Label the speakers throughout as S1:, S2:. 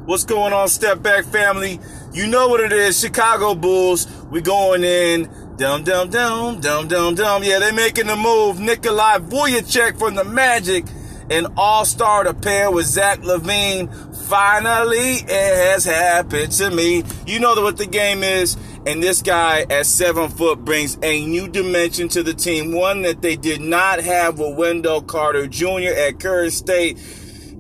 S1: What's going on, Step Back family? You know what it is, Chicago Bulls. We going in. Dum, dum, dum, dum, dum, dum. Yeah, they making the move. Nikolai Vujicic from the Magic, an all-star to pair with Zach LaVine. Finally, it has happened to me. You know what the game is. And this guy at 7 foot brings a new dimension to the team, one that they did not have with Wendell Carter Jr. at Curry State.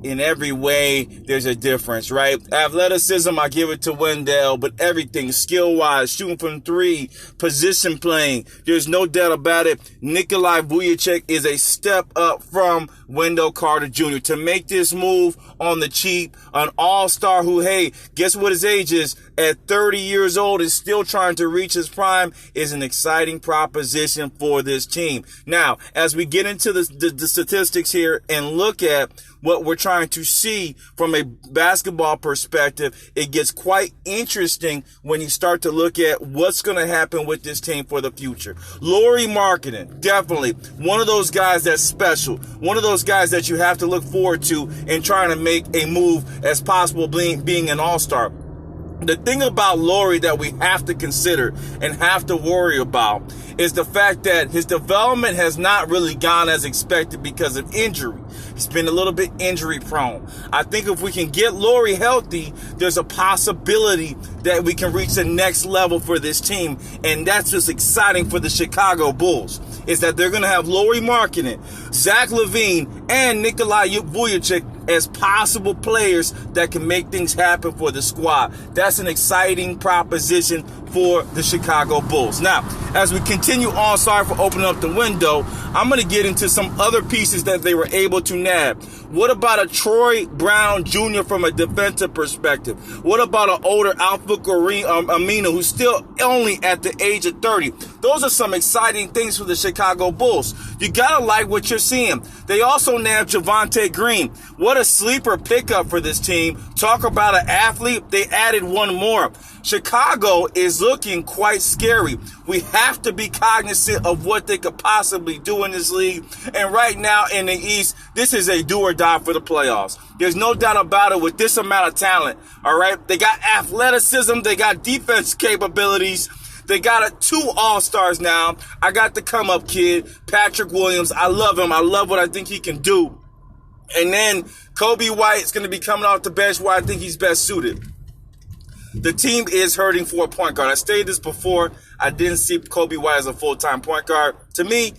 S1: In every way, there's a difference, right? Athleticism, I give it to Wendell, but everything, skill-wise, shooting from three, position playing, there's no doubt about it. Nikolai Vujicic is a step up from Wendell Carter Jr. To make this move on the cheap, an all-star who, hey, guess what his age is? At 30 years old, is still trying to reach his prime, is an exciting proposition for this team. Now, as we get into the statistics here and look at what we're trying to see from a basketball perspective, it gets quite interesting when you start to look at what's going to happen with this team for the future. Lauri Markkanen, definitely one of those guys that's special, one of those guys that you have to look forward to in trying to make a move as possible being an all-star. The thing about Lauri that we have to consider and have to worry about is the fact that his development has not really gone as expected because of injury. He's been a little bit injury prone. I think if we can get Lauri healthy, there's a possibility that we can reach the next level for this team. And that's just exciting for the Chicago Bulls, is that they're going to have Lauri Markkanen, Zach LaVine, and Nikolai Vujicic as possible players that can make things happen for the squad. That's an exciting proposition for the Chicago Bulls. Now, as we continue on, sorry for opening up the window, I'm going to get into some other pieces that they were able to nab. What about a Troy Brown Jr. from a defensive perspective? What about an older Alpha Amina who's still only at the age of 30? Those are some exciting things for the Chicago Bulls. You got to like what you're seeing. They also nabbed Javonte Green. What a sleeper pickup for this team. Talk about an athlete. They added one more. Chicago is looking quite scary. We have to be cognizant of what they could possibly do in this league. And right now in the East, this is a do or die for the playoffs. There's no doubt about it with this amount of talent. All right. They got athleticism. They got defense capabilities. They got two all-stars now. I got the come-up kid, Patrick Williams. I love him. I love what I think he can do. And then Kobe White is going to be coming off the bench where I think he's best suited. The team is hurting for a point guard. I stated this before. I didn't see Kobe White as a full-time point guard. To me,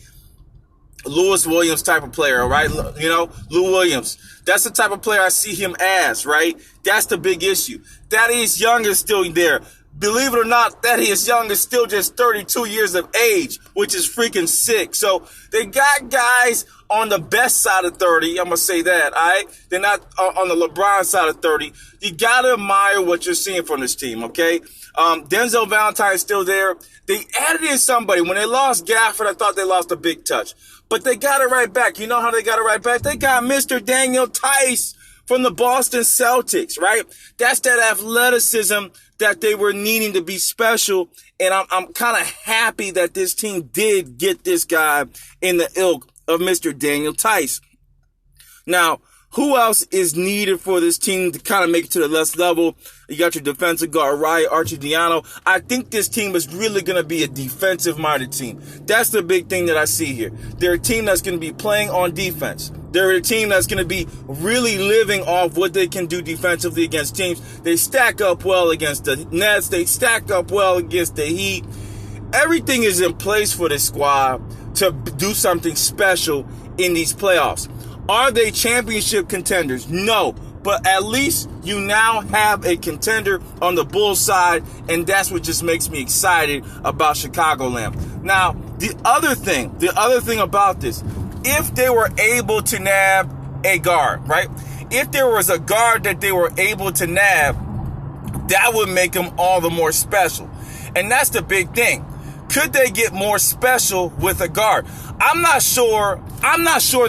S1: Lewis Williams type of player, right? You know, Lou Williams. That's the type of player I see him as, right? That's the big issue. Thaddeus Young is still there. Believe it or not, Thaddeus Young is still just 32 years of age, which is freaking sick. So they got guys on the best side of 30. I'm going to say that, all right? They're not on the LeBron side of 30. You got to admire what you're seeing from this team, okay? Denzel Valentine's still there. They added in somebody. When they lost Gafford, I thought they lost a big touch. But they got it right back. You know how they got it right back? They got Mr. Daniel Tice from the Boston Celtics, right? That's that athleticism that they were needing to be special. And I'm kind of happy that this team did get this guy in the ilk of Mr. Daniel Tice. Now, who else is needed for this team to kind of make it to the next level? You got your defensive guard, Ryan Arcidiano. I think this team is really going to be a defensive-minded team. That's the big thing that I see here. They're a team that's going to be playing on defense. They're a team that's going to be really living off what they can do defensively against teams. They stack up well against the Nets. They stack up well against the Heat. Everything is in place for this squad to do something special in these playoffs. Are they championship contenders? No. But at least you now have a contender on the Bulls side, and that's what just makes me excited about Chicagoland. Now, the other thing about this, if they were able to nab a guard, right? If there was a guard that they were able to nab, that would make them all the more special. And that's the big thing. Could they get more special with a guard? I'm not sure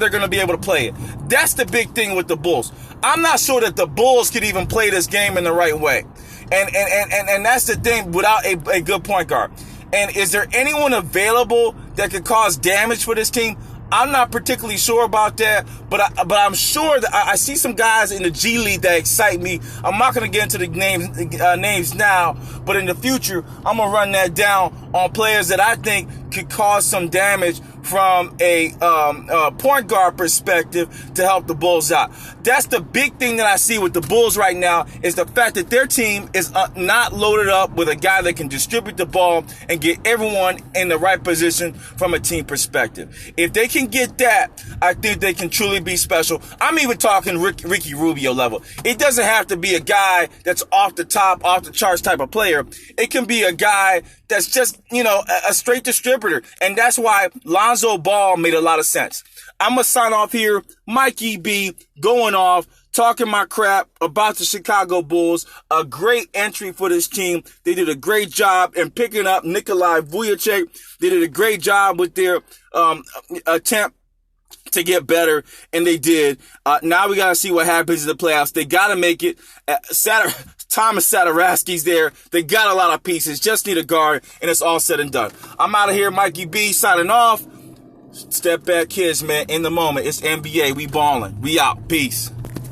S1: they're going to be able to play it. That's the big thing with the Bulls. I'm not sure that the Bulls could even play this game in the right way. And that's the thing without a good point guard. And is there anyone available that could cause damage for this team? I'm not particularly sure about that, but I'm sure that I see some guys in the G League that excite me. I'm not going to get into the names now, but in the future, I'm going to run that down on players that I think could cause some damage from a point guard perspective to help the Bulls out. That's the big thing that I see with the Bulls right now, is the fact that their team is not loaded up with a guy that can distribute the ball and get everyone in the right position from a team perspective. If they can get that, I think they can truly be special. I'm even talking Ricky Rubio level. It doesn't have to be a guy that's off the charts type of player. It can be a guy that's just, a straight distributor. And that's why Lonzo Ball made a lot of sense. I'm going to sign off here. Mikey B going off, talking my crap about the Chicago Bulls. A great entry for this team. They did a great job in picking up Nikolai Vucevic. They did a great job with their attempt to get better, and they did. Now we got to see what happens in the playoffs. They got to make it. Thomas Satoransky's there. They got a lot of pieces. Just need a guard, and it's all said and done. I'm out of here. Mikey B signing off. Step back kids, man. In the moment. It's NBA. We balling. We out. Peace.